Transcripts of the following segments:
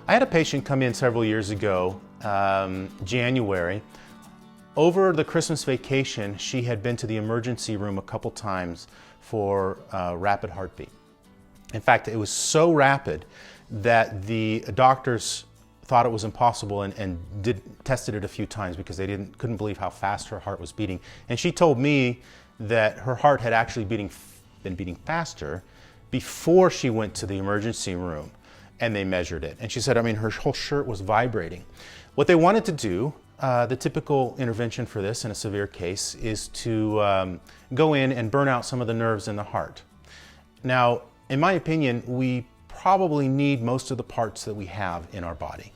I had a patient come in several years ago, January. Over the Christmas vacation, she had been to the emergency room a couple times for rapid heartbeat. In fact, it was so rapid that the doctors thought it was impossible and tested it a few times because they couldn't believe how fast her heart was beating. And she told me that her heart had actually been beating faster before she went to the emergency room and they measured it. And she said, I mean, her whole shirt was vibrating. What they wanted to do, the typical intervention for this in a severe case, is to go in and burn out some of the nerves in the heart. Now, in my opinion, we probably need most of the parts that we have in our body.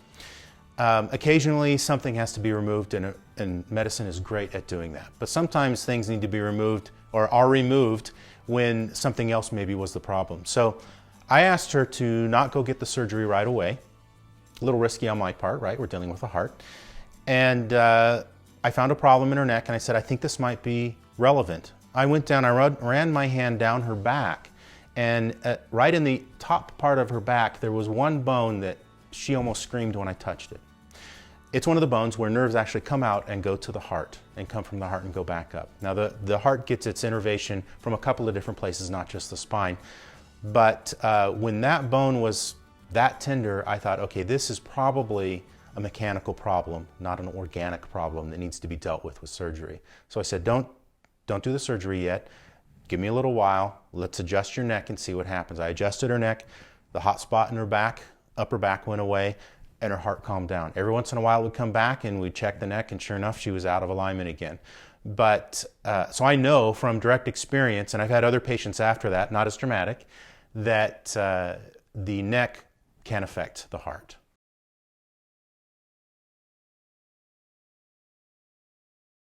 Occasionally something has to be removed, and medicine is great at doing that. But sometimes things need to be removed or are removed when something else maybe was the problem. So I asked her to not go get the surgery right away. A little risky on my part, right? We're dealing with the heart. And I found a problem in her neck and I said, I think this might be relevant. I went down, I ran my hand down her back, and right in the top part of her back, there was one bone that she almost screamed when I touched it. It's one of the bones where nerves actually come out and go to the heart and come from the heart and go back up. Now the heart gets its innervation from a couple of different places, not just the spine. But when that bone was that tender, I thought, okay, this is probably a mechanical problem, not an organic problem that needs to be dealt with surgery. So I said, don't do the surgery yet. Give me a little while. Let's adjust your neck and see what happens. I adjusted her neck. The hot spot in her back, upper back, went away, and her heart calmed down. Every once in a while it would come back and we'd check the neck, and sure enough, she was out of alignment again. But so I know from direct experience, and I've had other patients after that, not as dramatic, that the neck can affect the heart.